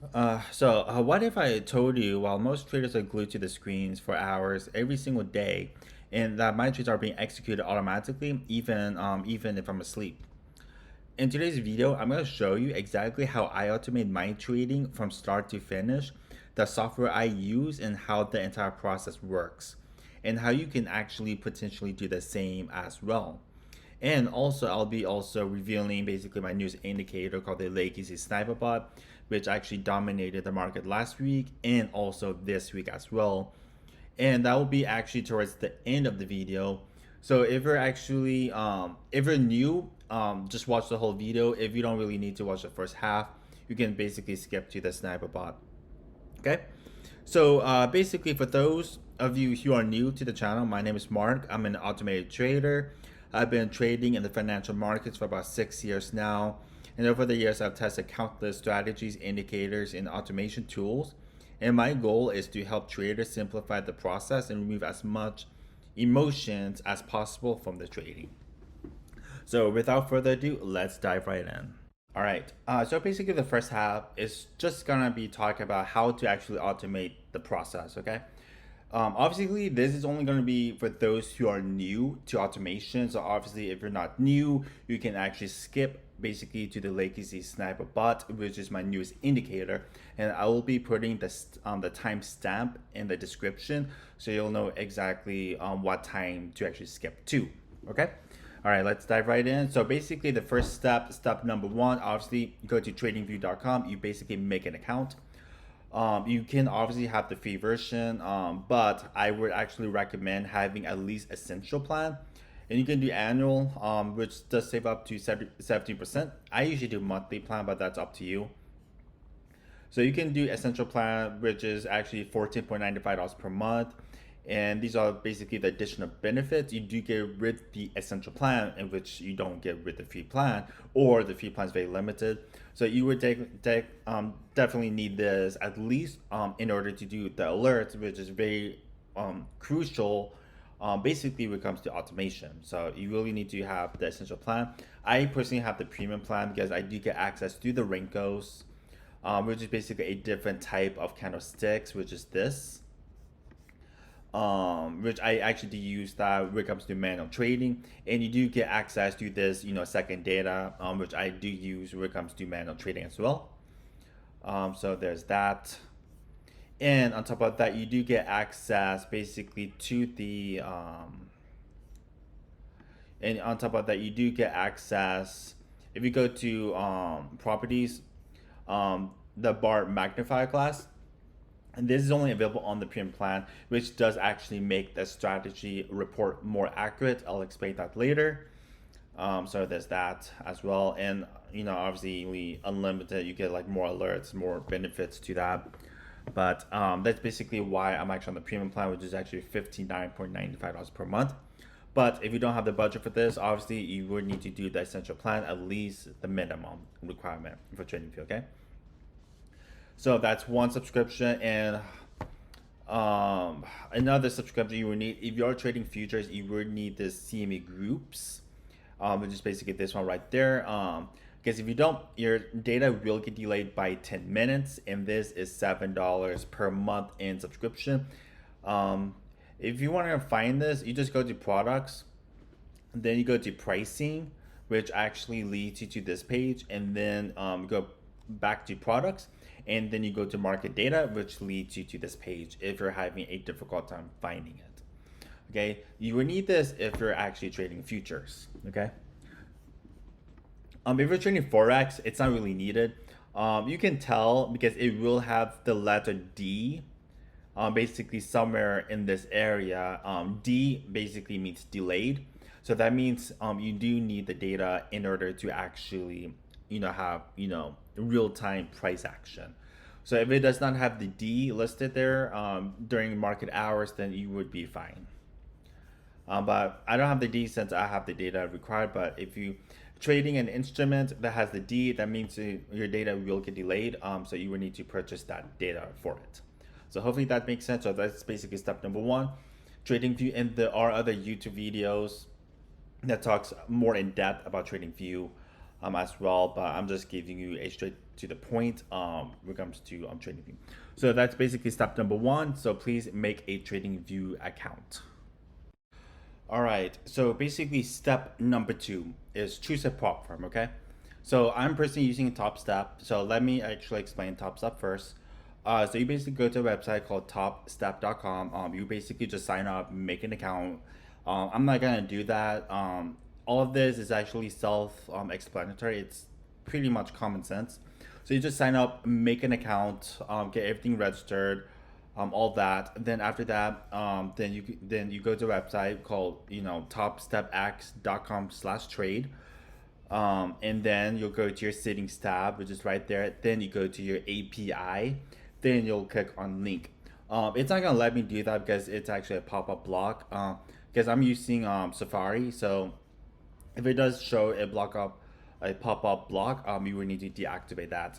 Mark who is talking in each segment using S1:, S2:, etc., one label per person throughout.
S1: What if I told you while most traders are glued to the screens for hours every single day, and that my trades are being executed automatically, even if I'm asleep? In today's video, I'm going to show you exactly how I automate my trading from start to finish, the software I use, and how the entire process works, and how you can actually potentially do the same as well. And also, I'll be also revealing basically my news indicator called the Legacy Sniper Bot, which actually dominated the market last week and also this week as well. And that will be actually towards the end of the video. So if you're new, just watch the whole video. If you don't really need to watch the first half, you can basically skip to the Sniper Bot. Okay. Basically, for those of you who are new to the channel, my name is Mark. I'm an automated trader. I've been trading in the financial markets for about 6 years now. And over the years, I've tested countless strategies, indicators, and automation tools. And my goal is to help traders simplify the process and remove as much emotions as possible from the trading. So without further ado, let's dive right in. All right. So basically, the first half is just gonna be talking about how to actually automate the process. Okay. Obviously, this is only gonna be for those who are new to automation. So obviously, if you're not new, you can actually skip basically to the Legacy Sniper Bot, which is my newest indicator, and I will be putting the timestamp in the description, so you'll know exactly what time to actually skip to. Okay. All right, let's dive right in. So basically the first step number one, obviously you go to tradingview.com, you basically make an account. You can obviously have the free version, but I would actually recommend having at least essential plan. And you can do annual, which does save up to 17%. I usually do monthly plan, but that's up to you. So you can do essential plan, which is actually $14.95 per month. And these are basically the additional benefits. You do get rid the essential plan, in which you don't get rid the free plan, or the free plan is very limited. So you would definitely need this at least in order to do the alerts, which is very crucial. Basically, when it comes to automation, so you really need to have the essential plan. I personally have the premium plan because I do get access to the Rinkos, which is basically a different type of candlesticks, which is this, which I actually do use that when it comes to manual trading, and you do get access to this, second data, which I do use when it comes to manual trading as well. So there's that, and on top of that, you do get access basically to the, and on top of that, you do get access if you go to properties, the bar magnifier class. And this is only available on the premium plan, which does actually make the strategy report more accurate. I'll explain that later. So there's that as well. And, obviously, we unlimited, you get like more alerts, more benefits to that. But that's basically why I'm actually on the premium plan, which is actually $59.95 per month. But if you don't have the budget for this, obviously you would need to do the essential plan, at least the minimum requirement for TradingView. Okay. So that's one subscription, and another subscription you would need if you're trading futures. You would need the CME groups, which is basically this one right there. Because if you don't, your data will get delayed by 10 minutes, and this is $7 per month in subscription. If you want to find this, you just go to products, then you go to pricing, which actually leads you to this page, and then go back to products, and then you go to market data, which leads you to this page if you're having a difficult time finding it. Okay, you will need this if you're actually trading futures. Okay, if you're trading Forex, it's not really needed. You can tell because it will have the letter D, basically somewhere in this area. D basically means delayed, so that means you do need the data in order to actually have real-time price action. So if it does not have the D listed there during market hours, then you would be fine. But I don't have the D since I have the data required. But if you trading an instrument that has the D, that means your data will get delayed. So you will need to purchase that data for it. So hopefully that makes sense. So that's basically step number one. TradingView, and there are other YouTube videos that talks more in depth about TradingView as well. But I'm just giving you a to the point when it comes to TradingView. So that's basically step number one. So please make a TradingView account. All right, so basically step number two is choose a prop firm, okay? So I'm personally using Topstep, so let me actually explain Topstep first. So you basically go to a website called topstep.com. You basically just sign up, make an account. I'm not gonna do that. All of this is actually self-explanatory. It's pretty much common sense. So you just sign up, make an account, get everything registered, all that. Then after that, then you go to a website called topstepx.com/trade. And then you'll go to your settings tab, which is right there. Then you go to your API. Then you'll click on link. It's not gonna let me do that because it's actually a pop-up block. Because I'm using Safari, so if it does show a pop-up block, you will need to deactivate that.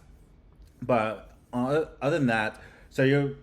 S1: But other than that, so you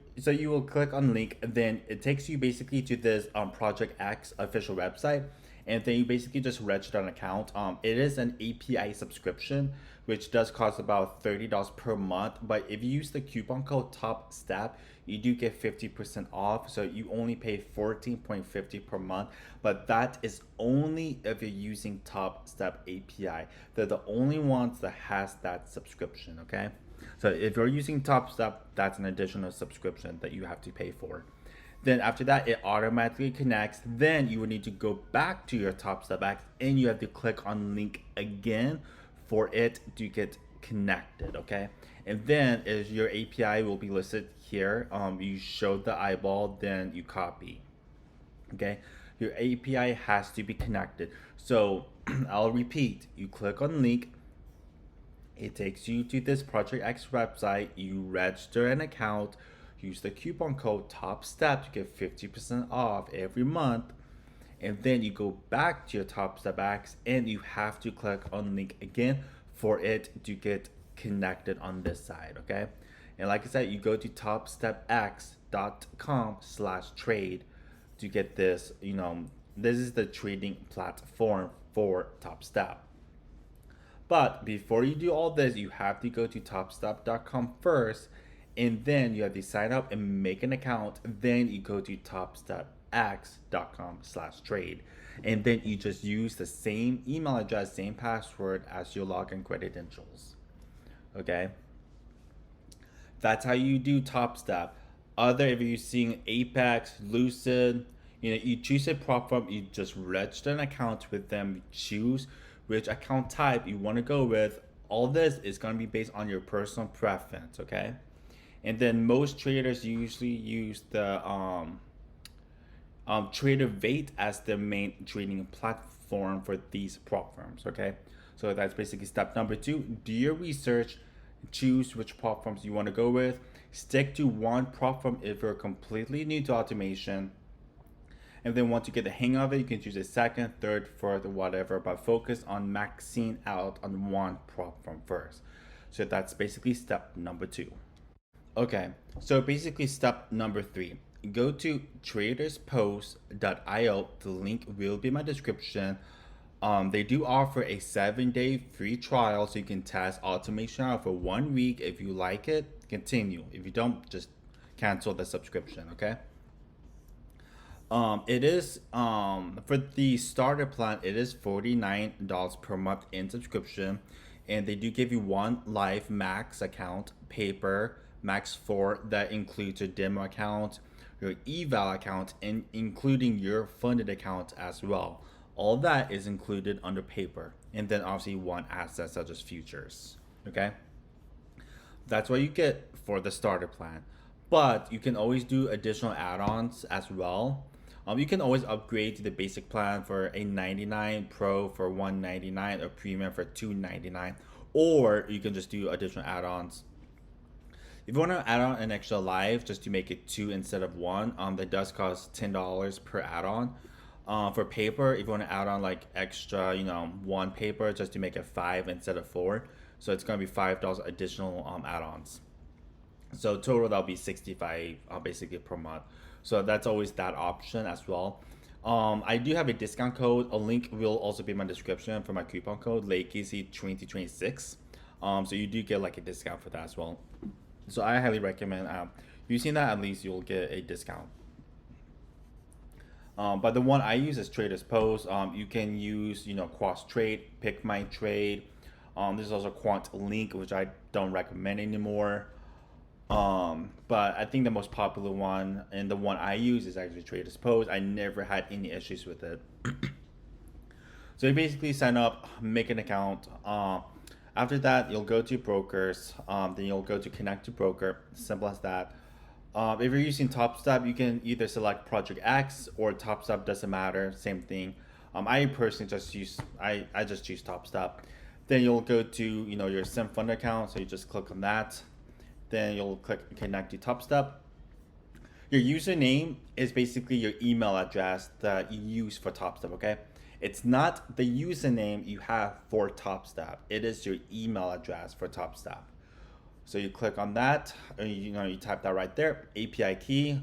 S1: will click on link, and then it takes you basically to this Project X official website, and then you basically just register an account. It is an API subscription, which does cost about $30 per month. But if you use the coupon code TOPSTEP, you do get 50% off. So you only pay $14.50 per month. But that is only if you're using Topstep API. They're the only ones that has that subscription. Okay. So if you're using Topstep, that's an additional subscription that you have to pay for. Then after that, it automatically connects. Then you will need to go back to your Topstep X, and you have to click on link again for it to get connected, okay? And then is your API will be listed here. You show the eyeball, then you copy, okay? Your API has to be connected. So I'll repeat, you click on link, it takes you to this Project X website, you register an account, use the coupon code TOPSTEP to get 50% off every month, and then you go back to your Topstep X and you have to click on link again for it to get connected on this side, okay? And like I said, you go to topstepx.com/trade to get this, this is the trading platform for Topstep. But before you do all this, you have to go to topstep.com first, and then you have to sign up and make an account. Then you go to topstepx.com/trade, and then you just use the same email address, same password as your login credentials. Okay, that's how you do Topstep. If you're using Apex, Lucid, you choose a prop firm, you just register an account with them, you choose which account type you want to go with. All this is going to be based on your personal preference, okay? And then most traders usually use the TraderVate as the main trading platform for these prop firms, okay? So that's basically step number two. Do your research, choose which prop firms you want to go with. Stick to one prop firm if you're completely new to automation. And then once you get the hang of it, you can choose a second, third, fourth, whatever, but focus on maxing out on one prop firm first. So that's basically step number two. Okay, so basically step number three. Go to traderspost.io. The link will be in my description. They do offer a 7-day free trial, so you can test automation out for 1 week. If you like it, continue. If you don't, just cancel the subscription, okay? It is for the starter plan, it is $49 per month in subscription, and they do give you one live max account, paper max 4, that includes your demo account, your eval account, and including your funded account as well. All that is included under paper, and then obviously one asset such as futures. Okay, that's what you get for the starter plan, but you can always do additional add-ons as well. You can always upgrade to the basic plan for a 99, Pro for 199, or Premium for 299, or you can just do additional add-ons. If you want to add on an extra live just to make it 2 instead of 1, that does cost $10 per add-on. For paper, if you want to add on like extra, 1 paper just to make it 5 instead of 4, so it's going to be $5 additional add-ons. So total that'll be $65 basically per month. So that's always that option as well. I do have a discount code. A link will also be in my description for my coupon code LakeEasy2026. So you do get like a discount for that as well. So I highly recommend using that. At least you'll get a discount. But the one I use is Traders Post. You can use, cross trade, pick my trade. There's also Quant Link, which I don't recommend anymore. But I think the most popular one and the one I use is actually Traders Post. I never had any issues with it. So you basically sign up, make an account. After that, you'll go to brokers. Then you'll go to connect to broker. Simple as that. If you're using Topstep, you can either select Project X or Topstep. Doesn't matter. Same thing. I personally just use I just choose Topstep. Then you'll go to your SIM fund account. So you just click on that. Then you'll click connect to Topstep. Your username is basically your email address that you use for Topstep. Okay. It's not the username you have for Topstep. It is your email address for Topstep. So you click on that, and you type that right there, API key.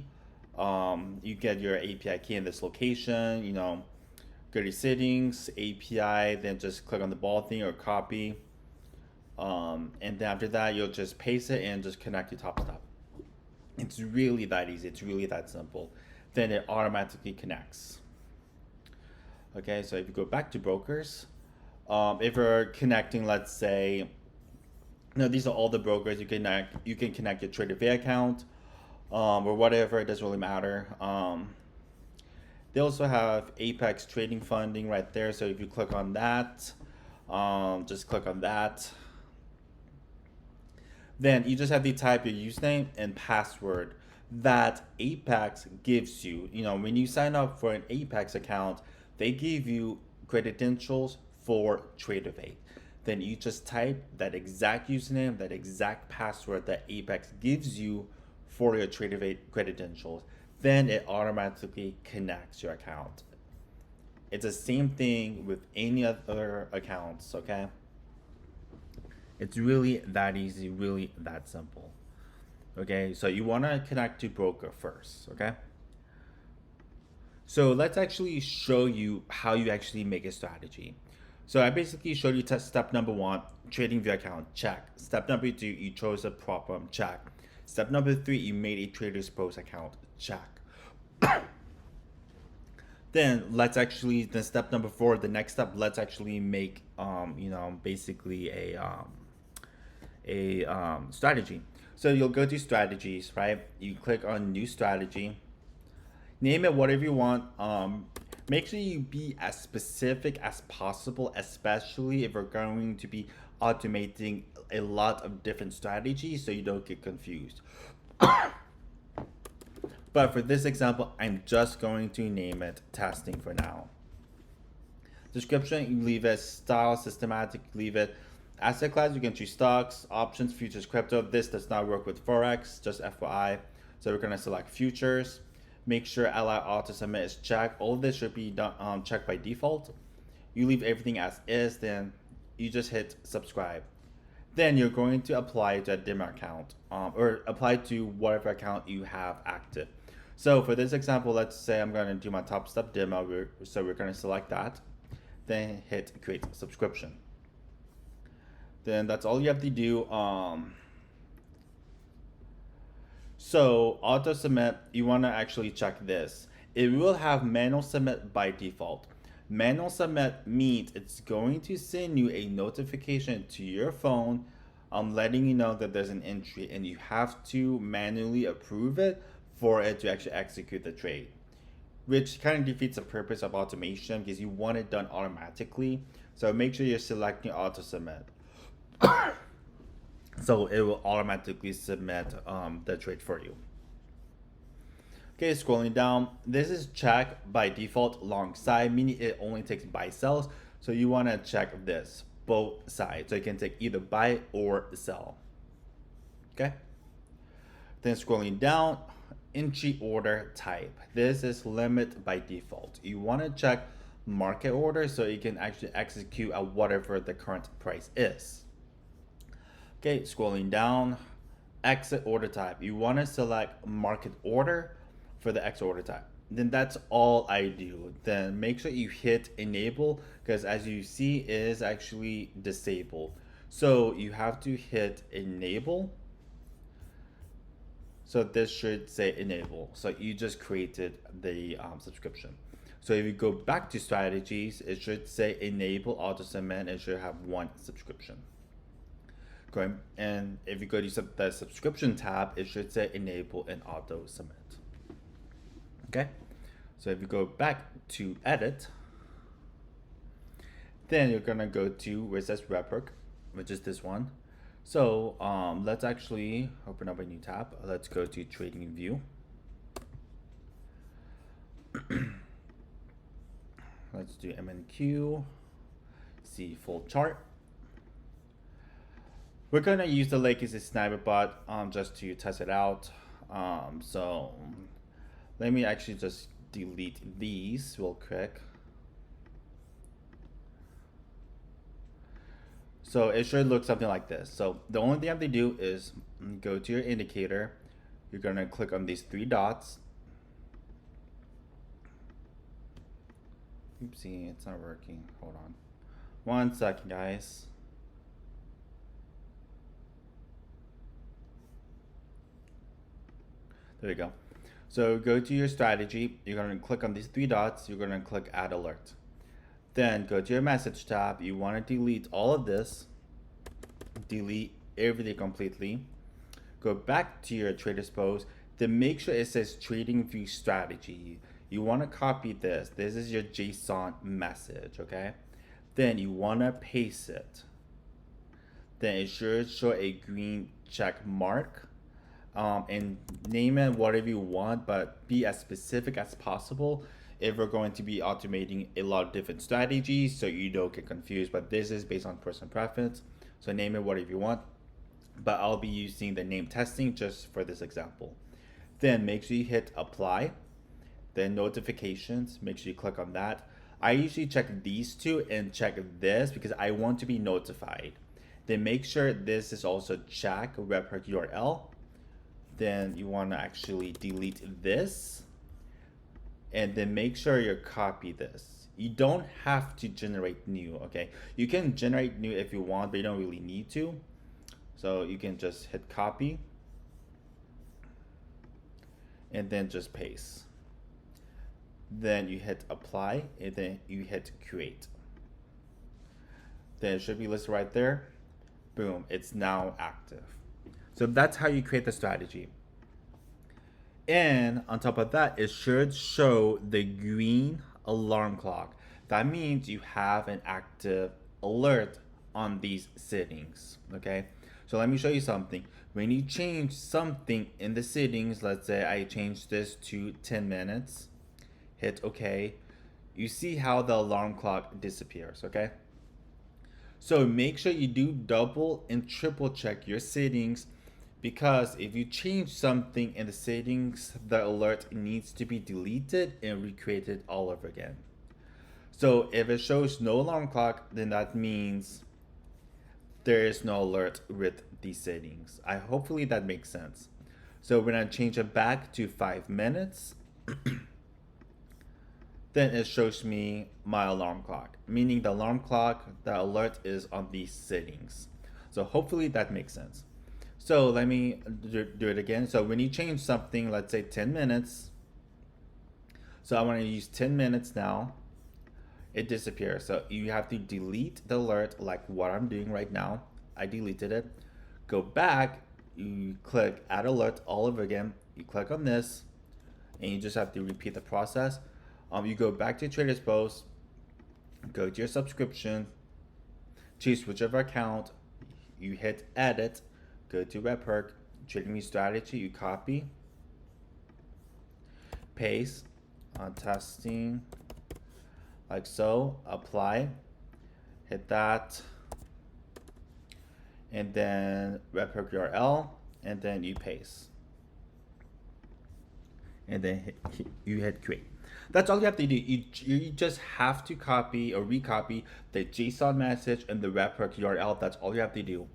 S1: You get your API key in this location. Go to settings, API, then just click on the ball thing or copy. And then after that, you'll just paste it and just connect to Topstep. It's really that easy. It's really that simple. Then it automatically connects. Okay, so if you go back to brokers, if you're connecting, let's say, these are all the brokers you can connect. You can connect your TradingView account, or whatever. It doesn't really matter. They also have Apex Trading Funding right there. So if you click on that, just click on that. Then you just have to type your username and password that Apex gives you. When you sign up for an Apex account, they give you credentials for TradingView. Then you just type that exact username, that exact password that Apex gives you for your TradingView credentials. Then it automatically connects your account. It's the same thing with any other accounts, okay? It's really that easy, really that simple. Okay, so you want to connect to broker first, okay? So let's actually show you how you actually make a strategy. So I basically showed you step number 1, TradingView account, check. Step number 2, you chose a problem, check. Step number 3, you made a Traders Post account, check. Then step number 4, the next step, let's actually make basically a strategy. So you'll go to strategies, right? You click on new strategy. Name it whatever you want. Make sure you be as specific as possible, especially if we're going to be automating a lot of different strategies so you don't get confused. But for this example, I'm just going to name it testing for now. Description, you leave it. Style, systematic, leave it. Asset class, you can choose stocks, options, futures, crypto. This does not work with Forex, just FYI. So we're gonna select futures. Make sure allow auto submit is checked. All of this should be done, checked by default. You leave everything as is, then you just hit subscribe. Then you're going to apply to a demo account, or apply to whatever account you have active. So for this example, let's say I'm going to do my Topstep demo. So we're going to select that, then hit create subscription. Then that's all you have to do. So auto submit, you want to actually check this. It will have manual submit by default. Manual submit means it's going to send you a notification to your phone letting you know that there's an entry, and you have to manually approve it for it to actually execute the trade, which kind of defeats the purpose of automation because you want it done automatically. So make sure you're selecting auto submit. So it will automatically submit the trade for you. Okay, scrolling down, this is check by default long side, meaning it only takes buy sells. So you want to check this, both sides. So you can take either buy or sell. Okay. Then scrolling down, entry order type. This is limit by default. You want to check market order so you can actually execute at whatever the current price is. Okay, scrolling down, exit order type. You want to select market order for the exit order type. Then that's all I do. Then make sure you hit enable, because as you see, it is actually disabled. So you have to hit enable. So this should say enable. So you just created the subscription. So if you go back to strategies, it should say enable auto submit. It should have one subscription. Okay. And if you go to the subscription tab, it should say enable and auto submit. Okay. So if you go back to edit, then you're gonna go to where it says webhook, which is this one. So let's actually open up a new tab. Let's go to TradingView. Let's do MNQ, see full chart. We're gonna use the legacy sniper bot just to test it out. So let me actually just delete these real quick. So it should look something like this. So the only thing you have to do is go to your indicator. You're gonna click on these three dots. Oopsie, it's not working. Hold on. 1 second, guys. There you go. So go to your strategy. You're gonna click on these three dots. You're gonna click add alert. Then go to your message tab. You wanna delete all of this. Delete everything completely. Go back to your trader's post. Then make sure it says TradingView strategy. You want to copy this. This is your JSON message, okay? Then you want to paste it. Then it should show a green check mark. And name it whatever you want, but be as specific as possible if we're going to be automating a lot of different strategies so you don't get confused. But this is based on personal preference. So name it whatever you want. But I'll be using the name testing just for this example. Then make sure you hit apply. Then notifications, make sure you click on that. I usually check these two and check this because I want to be notified. Then make sure this is also check webhook URL. Then you want to actually delete this. And then make sure you copy this. You don't have to generate new, okay? You can generate new if you want, but you don't really need to. So you can just hit copy. And then just paste. Then you hit apply, and then you hit create. Then it should be listed right there. Boom, it's now active. So that's how you create the strategy. And on top of that, it should show the green alarm clock. That means you have an active alert on these settings, okay? So let me show you something. When you change something in the settings, let's say I change this to 10 minutes, hit OK, you see how the alarm clock disappears, okay? So make sure you do double and triple check your settings, because if you change something in the settings, the alert needs to be deleted and recreated all over again. So if it shows no alarm clock, then that means there is no alert with these settings. Hopefully that makes sense. So when I change it back to 5 minutes, then it shows me my alarm clock, meaning the alarm clock, the alert is on these settings. So hopefully that makes sense. So let me do it again. So when you change something, let's say 10 minutes. So I want to use 10 minutes now. It disappears. So you have to delete the alert like what I'm doing right now. I deleted it. Go back, you click add alert all over again. You click on this and you just have to repeat the process. You go back to Trader's Post, go to your subscription, choose whichever account, you hit edit, go to webhook, TradingView strategy, you copy, paste, testing, like so, apply, hit that, and then webhook URL, and then you paste, and then you hit create. That's all you have to do. You just have to copy or recopy the JSON message and the webhook URL. That's all you have to do.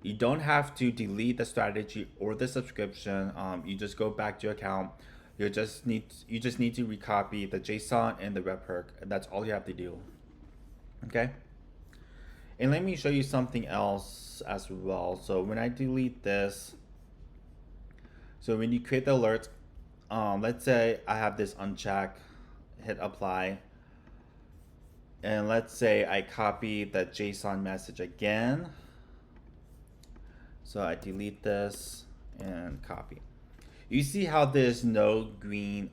S1: You don't have to delete the strategy or the subscription. You just go back to your account. You just need to recopy the JSON and the webhook. And that's all you have to do. Okay. And let me show you something else as well. So when I delete this, so when you create the alert, let's say I have this unchecked, hit apply, and let's say I copy the JSON message again. So I delete this and copy. You see how there's no green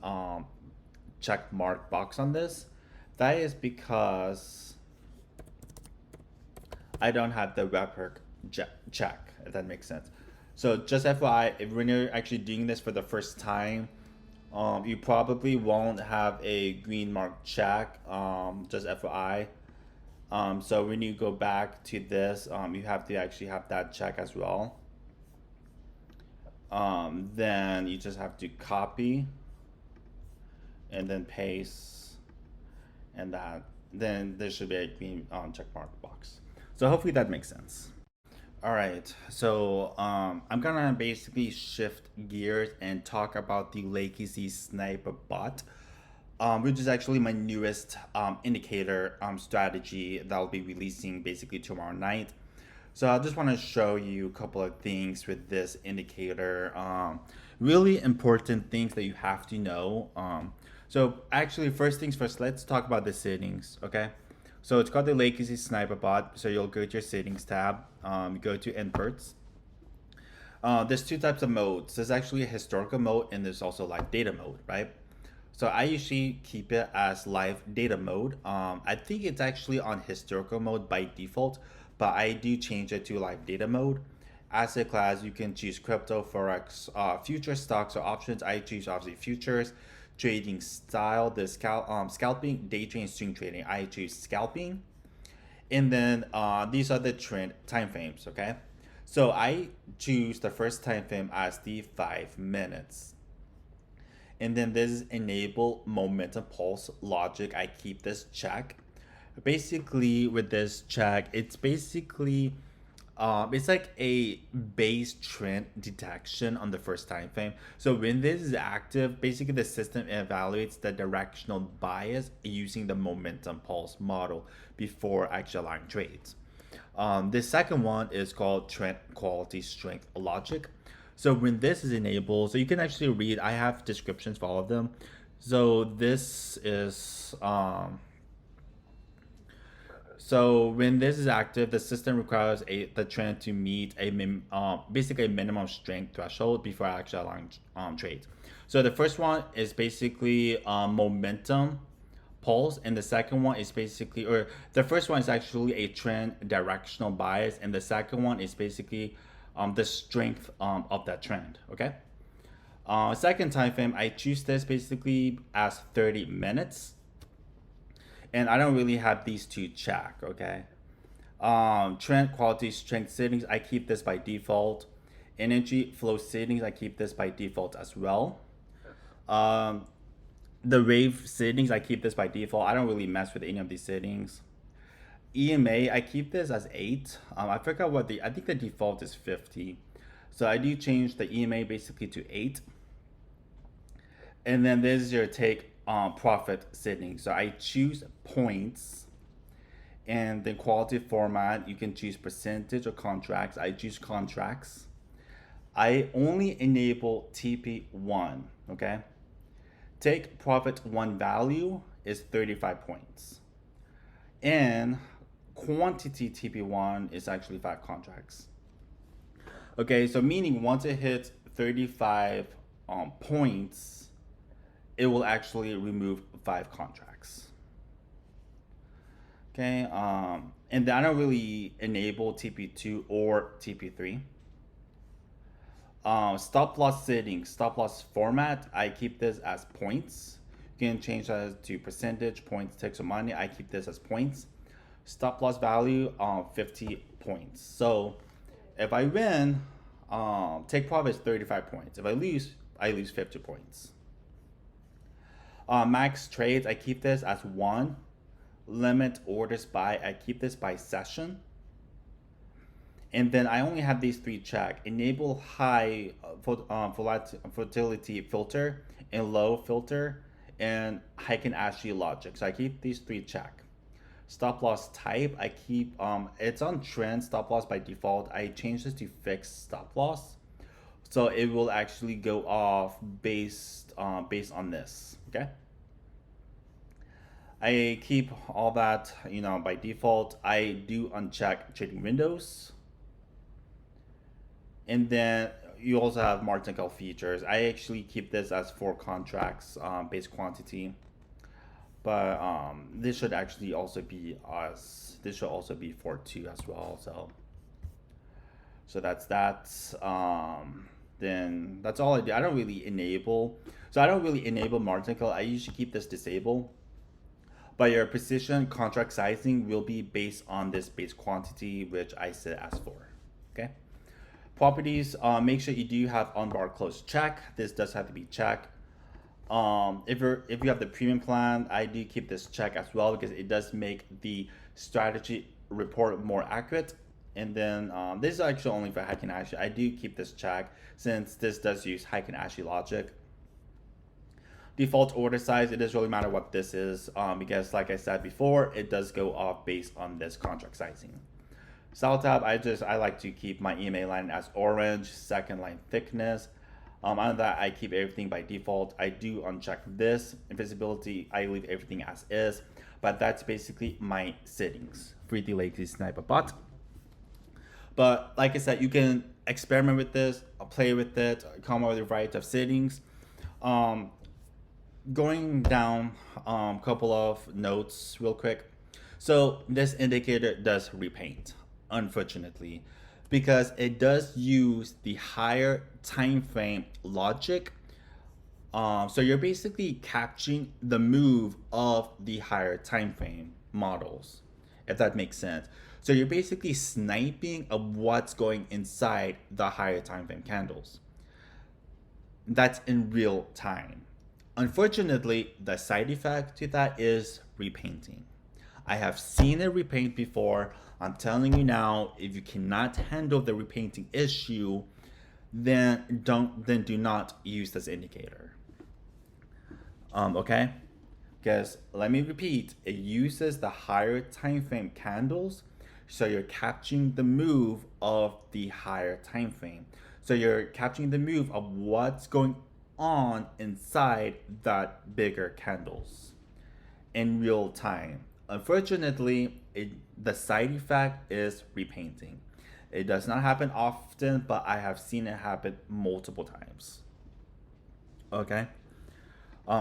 S1: check mark box on this? That is because I don't have the webhook check, if that makes sense. So just FYI, if when you're actually doing this for the first time, you probably won't have a green mark check, just FYI. So when you go back to this, you have to actually have that check as well. Then you just have to copy and then paste, and that then there should be a green check mark box. So hopefully that makes sense. All right, so I'm gonna basically shift gears and talk about the legacy sniper bot, which is actually my newest indicator strategy that I'll be releasing basically tomorrow night. So I just want to show you a couple of things with this indicator. Really important things that you have to know. So actually, first things first, let's talk about the settings, okay? So it's called the legacy sniper bot. So you'll go to your settings tab, go to inputs. There's two types of modes. There's actually a historical mode and there's also live data mode, right? So I usually keep it as live data mode. I think it's actually on historical mode by default, but I do change it to live data mode. Asset class, you can choose crypto, Forex, future stocks or options. I choose obviously futures. Trading style, the scalping, day trading, swing trading. I choose scalping. And then these are the trend time frames, okay? So I choose the first time frame as the 5 minutes. And then this is enable momentum pulse logic. I keep this check. Basically with this check, it's basically it's like a base trend detection on the first time frame. So when this is active, basically the system evaluates the directional bias using the momentum pulse model before actually allowing trades. The second one is called trend quality strength logic. So when this is enabled, so you can actually read, I have descriptions for all of them. So this is so when this is active, the system requires the trend to meet a basically a minimum strength threshold before actually allowing trades. So the first one is basically momentum pulse, and the second one is basically, or the first one is actually a trend directional bias, and the second one is basically the strength of that trend. Okay. Second time frame, I choose this basically as 30 minutes. And I don't really have these two check, okay? Trend quality strength settings, I keep this by default. Energy flow settings, I keep this by default as well. The wave settings, I keep this by default. I don't really mess with any of these settings. EMA, I keep this as 8. I forgot what I think the default is 50. So I do change the EMA basically to 8. And then this is your take profit setting. So I choose points, and the quality format, you can choose percentage or contracts. I choose contracts. I only enable TP1, okay? Take profit 1 value is 35 points. And quantity TP1 is actually 5 contracts. Okay, so meaning once it hits 35 points, it will actually remove 5 contracts. Okay, and then I don't really enable TP2 or TP3. Stop loss settings, stop loss format, I keep this as points. You can change that to percentage, points, ticks, or money. I keep this as points. Stop loss value 50 points. So if I win, take profit is 35 points. If I lose 50 points. Max trades, I keep this as 1. Limit orders by, I keep this by session. And then I only have these 3 check. Enable high volatility filter and low filter and high can ask you logic. So I keep these 3 check. Stop loss type, I keep, it's on trend stop loss by default. I changed this to fixed stop loss. So it will actually go off based on this, okay? I keep all that, by default. I do uncheck trading windows. And then you also have martingale features. I actually keep this as 4 contracts base quantity. But this should actually also be us. This should also be for 2 as well. So that's that. Then that's all I do. I don't really enable. So I don't really enable martingale. I usually keep this disabled. But your precision contract sizing will be based on this base quantity, which I set as 4. Okay. Properties, make sure you do have on-bar close check. This does have to be checked. If you have the premium plan, I do keep this check as well because it does make the strategy report more accurate. And then this is actually only for Heiken Ashi. I do keep this check since this does use Heiken Ashi logic. Default order size, it doesn't really matter what this is because like I said before, it does go off based on this contract sizing. Style tab, I like to keep my EMA line as orange, second line thickness. On that, I keep everything by default. I do uncheck this. Invisibility, I leave everything as is. But that's basically my settings. 3D lazy sniper bot. But like I said, you can experiment with this, play with it, come up with a variety of settings. Going down a couple of notes real quick. So this indicator does repaint, unfortunately, because it does use the higher time frame logic. So you're basically capturing the move of the higher time frame models, if that makes sense. So you're basically sniping of what's going inside the higher time frame candles. That's in real time. Unfortunately, the side effect to that is repainting. I have seen it repaint before. I'm telling you now, if you cannot handle the repainting issue, then do not use this indicator. Okay? Because let me repeat, it uses the higher time frame candles, so you're capturing the move of the higher time frame. So you're capturing the move of what's going on inside that bigger candles in real time. Unfortunately, the side effect is repainting. It does not happen often, but I have seen it happen multiple times. Okay.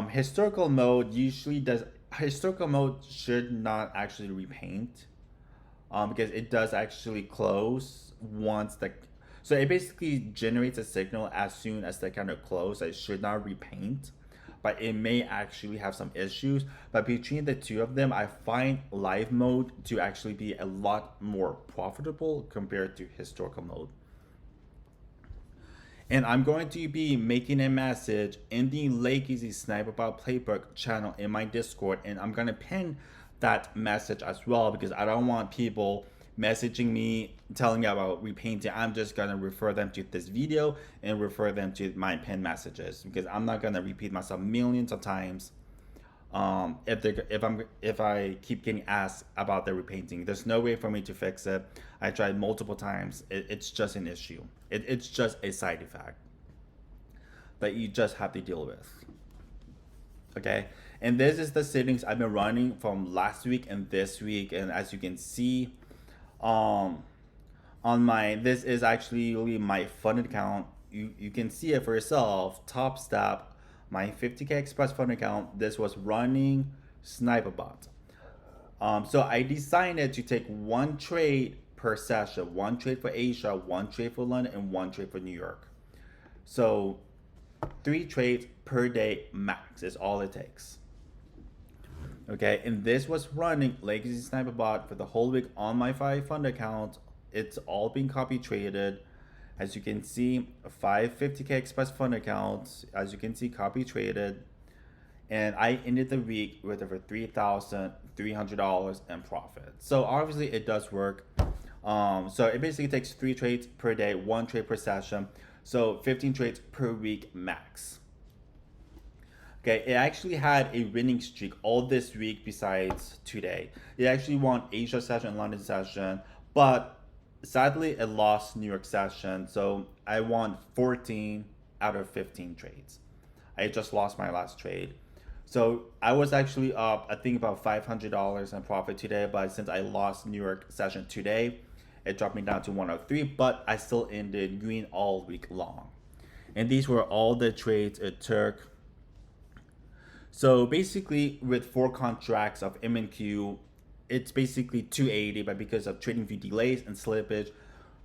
S1: Historical mode should not actually repaint because it does actually close once so it basically generates a signal as soon as the candle closes. It should not repaint, but it may actually have some issues. But between the two of them, I find live mode to actually be a lot more profitable compared to historical mode. And I'm going to be making a message in the Legacy Sniper Bot Playbook channel in my Discord, and I'm going to pin that message as well because I don't want people messaging me telling me about repainting. I'm just going to refer them to this video and refer them to my pinned messages because I'm not going to repeat myself millions of times if I keep getting asked about the repainting. There's no way for me to fix it. I tried multiple times. It's just an issue. It's just a side effect that you just have to deal with. Okay, and this is the settings I've been running from last week and this week, and as you can see, on this is actually really my fund account. You can see it for yourself. Topstep, my 50k express fund account. This was running SniperBot. So I decided to take 1 trade per session, 1 trade for Asia, 1 trade for London, and 1 trade for New York. So 3 trades per day max is all it takes. Okay, and this was running Legacy Sniper Bot for the whole week on my 5 fund account. It's all being copy traded. As you can see, 5 50k express fund accounts, as you can see, copy traded. And I ended the week with over $3,300 in profit. So obviously it does work. So it basically takes 3 trades per day, 1 trade per session. So 15 trades per week max. Okay, it actually had a winning streak all this week besides today. It actually won Asia session and London session, but sadly it lost New York session. So I won 14 out of 15 trades. I just lost my last trade. So I was actually up, I think about $500 in profit today, but since I lost New York session today, it dropped me down to 103, but I still ended green all week long. And these were all the trades it took. So basically, with 4 contracts of M&Q, it's basically 280, but because of TradingView delays and slippage,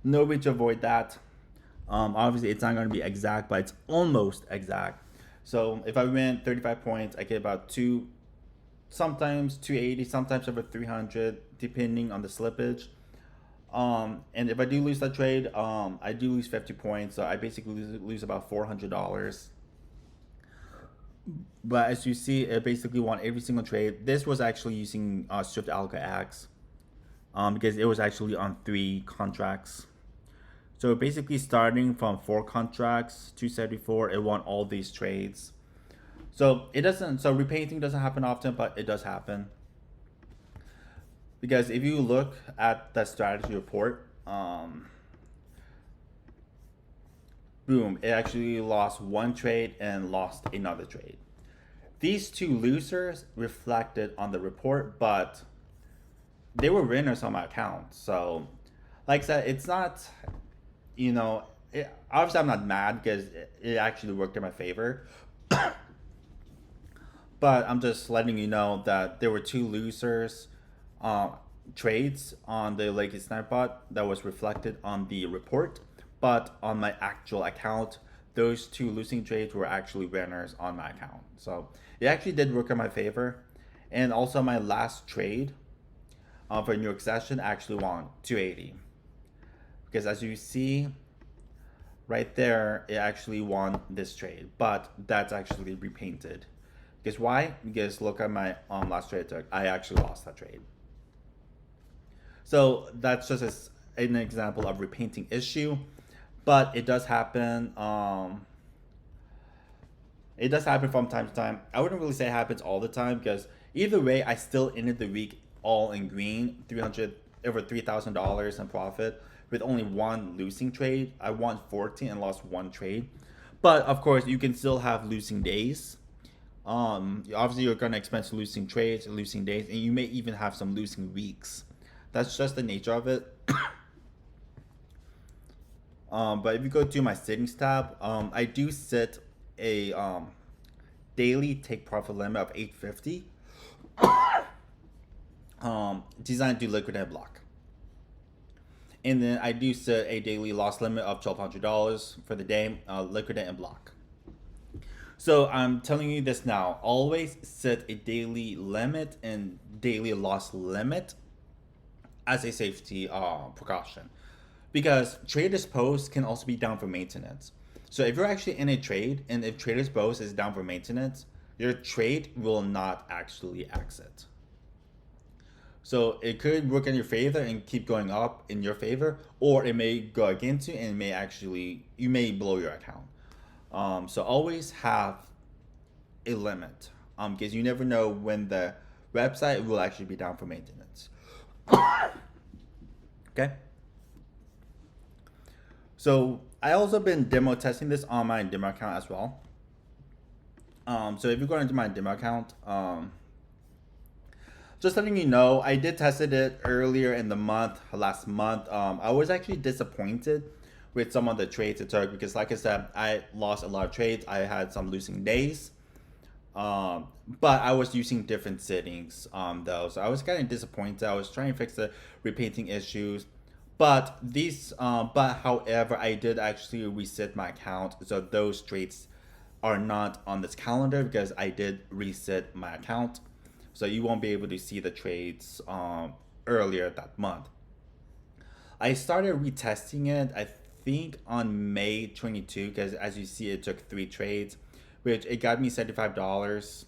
S1: no way to avoid that. Obviously, it's not going to be exact, but it's almost exact. So if I win 35 points, I get about sometimes 280, sometimes over 300, depending on the slippage. And if I do lose that trade, I do lose 50 points, so I basically lose about $400. But as you see, it basically won every single trade. This was actually using Swift Algo X, because it was actually on 3 contracts. So basically, starting from 4 contracts, 274, it won all these trades. So it doesn't. So repainting doesn't happen often, but it does happen. Because if you look at the strategy report, boom, it actually lost 1 trade and lost another trade. These 2 losers reflected on the report, but they were winners on my account. So, like I said, it's not, obviously I'm not mad because it actually worked in my favor. But I'm just letting you know that there were 2 losers trades on the Legacy Snipebot that was reflected on the report. But on my actual account, those 2 losing trades were actually winners on my account. So it actually did work in my favor. And also my last trade for New York session actually won 280. Because as you see right there, it actually won this trade. But that's actually repainted. Because why? Because look at my last trade I took. I actually lost that trade. So that's just an example of repainting issue. But it does happen. It does happen from time to time. I wouldn't really say it happens all the time because either way, I still ended the week all in green, over $3,000 in profit with only 1 losing trade. I won 14 and lost 1 trade. But of course, you can still have losing days. Obviously, you're gonna experience losing trades, losing days, and you may even have some losing weeks. That's just the nature of it. But if you go to my settings tab, I do set a daily take profit limit of 850. Designed to liquidate and block. And then I do set a daily loss limit of $1,200 for the day, liquidate and block. So I'm telling you this now, always set a daily limit and daily loss limit as a safety precaution. Because traders post can also be down for maintenance. So if you're actually in a trade and if traders post is down for maintenance, your trade will not actually exit. So it could work in your favor and keep going up in your favor, or it may go against you and you may blow your account. So always have a limit, because you never know when the website will actually be down for maintenance. Okay. So I also been demo testing this on my demo account as well. So if you go into my demo account, just letting you know, I did tested it earlier in the last month. I was actually disappointed with some of the trades it took because, like I said, I lost a lot of trades. I had some losing days, but I was using different settings though, so I was kind of disappointed. I was trying to fix the repainting issues, but however, I did actually reset my account, so those trades are not on this calendar because I did reset my account. So you won't be able to see the trades earlier that month. I started retesting it, I think, on May 22, because as you see, it took 3 trades, which it got me $75.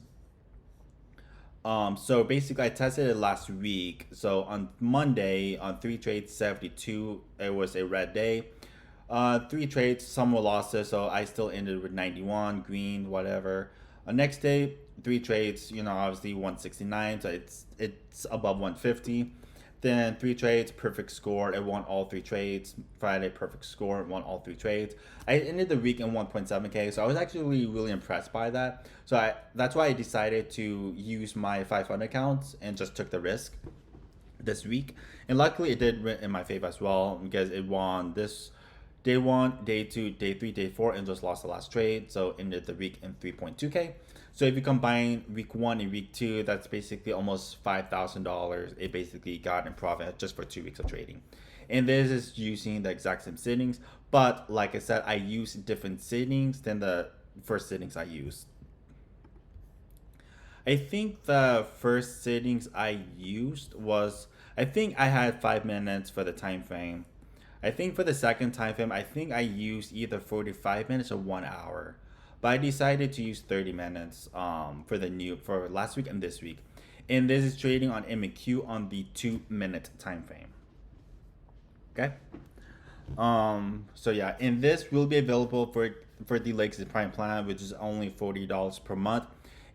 S1: So basically, I tested it last week. So on Monday, on 3 trades, 72, it was a red day. 3 trades, some were losses, so I still ended with 91, green, whatever. Next day, 3 trades, obviously 169, so it's above 150. Then 3 trades, perfect score. I won all 3 trades. Friday, perfect score, won all 3 trades. I ended the week in 1.7K, so I was actually really impressed by that. So that's why I decided to use my 500 accounts and just took the risk this week. And luckily, it did in my favor as well because it won this day 1, day 2, day 3, day 4, and just lost the last trade. So ended the week in 3.2K. So if you combine week 1 and week 2, that's basically almost $5,000. It basically got in profit just for 2 weeks of trading. And this is using the exact same settings, but like I said, I use different settings than the first settings I used. I think the first settings I used was, I think I had 5 minutes for the time frame. I think for the second time frame, I think I used either 45 minutes or 1 hour. But I decided to use 30 minutes for last week and this week. And this is trading on MQ on the 2 minute time frame. Okay. So yeah, and this will be available for the Legacy Prime plan, which is only $40 per month.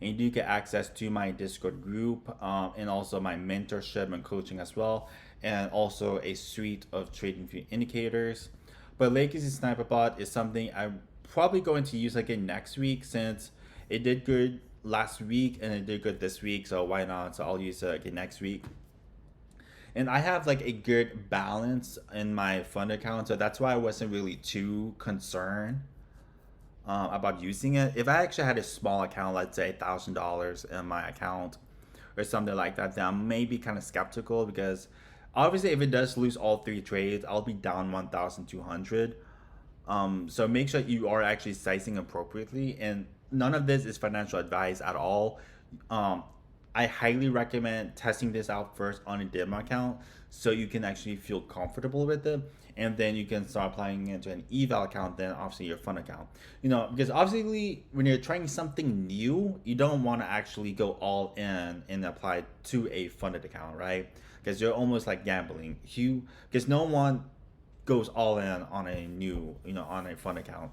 S1: And you do get access to my Discord group, and also my mentorship and coaching as well, and also a suite of TradingView indicators. But Legacy Sniper Bot is something I'm probably going to use again next week, since it did good last week and it did good this week. So why not? So I'll use it again next week. And I have like a good balance in my fund account, so that's why I wasn't really too concerned about using it. If I actually had a small account, let's say $1,000 in my account or something like that, then I may be kind of skeptical, because obviously if it does lose all 3 trades, I'll be down 1,200. So make sure you are actually sizing appropriately, and none of this is financial advice at all. I highly recommend testing this out first on a demo account so you can actually feel comfortable with it, and then you can start applying it into an eval account, then obviously your fund account. Because obviously when you're trying something new, you don't want to actually go all in and apply to a funded account, right? Because you're almost like gambling. Because no one goes all in on a new, on a fund account,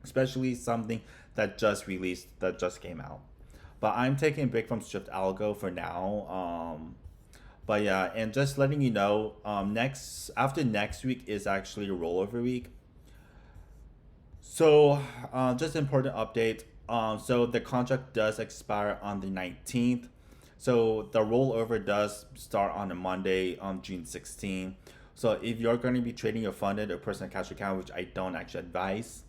S1: especially something that just released, that just came out. But I'm taking a break from strict algo for now. But yeah, and just letting you know, after next week is actually a rollover week. So just important update. So the contract does expire on the 19th. So the rollover does start on a Monday on June 16th. So if you're going to be trading your funded or personal cash account, which I don't actually advise,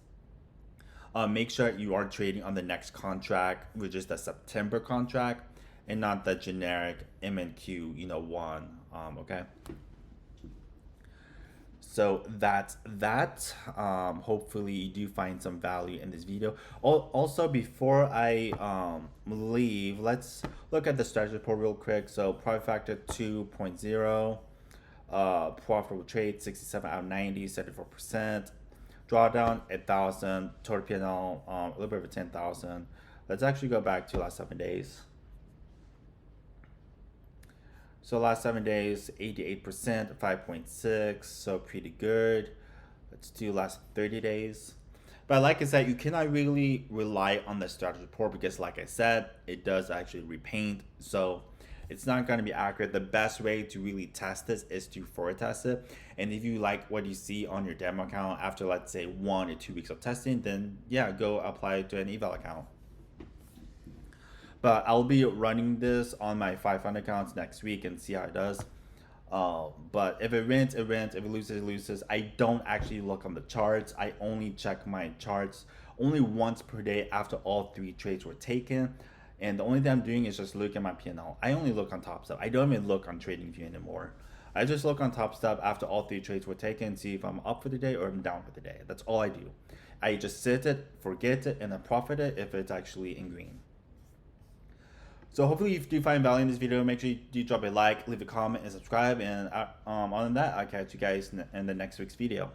S1: make sure you are trading on the next contract, which is the September contract, and not the generic MNQ, one. Okay. So that's that. Hopefully you do find some value in this video. Also, before I leave, let's look at the strategy report real quick. So profit factor 2.0, profitable trade 67 out of 90, 74%. Drawdown 1,000, total P&L a little bit over 10,000. Let's actually go back to last 7 days. So last 7 days, 88%, 5.6, so pretty good. Let's do last 30 days. But like I said, you cannot really rely on the strategy report, because like I said, it does actually repaint. So it's not going to be accurate. The best way to really test this is to forward test it. And if you like what you see on your demo account after, let's say, 1 or 2 weeks of testing, then yeah, go apply it to an eval account. But I'll be running this on my 500 accounts next week and see how it does. But if it wins, it wins. If it loses, it loses. I don't actually look on the charts. I only check my charts only once per day after all 3 trades were taken. And the only thing I'm doing is just look at my P&L. I only look on Topstep. I don't even look on TradingView anymore. I just look on Topstep after all 3 trades were taken, see if I'm up for the day or I'm down for the day. That's all I do. I just sit it, forget it, and then profit it if it's actually in green. So hopefully if you do find value in this video, make sure you do drop a like, leave a comment, and subscribe. And other than that, I'll catch you guys in the next week's video.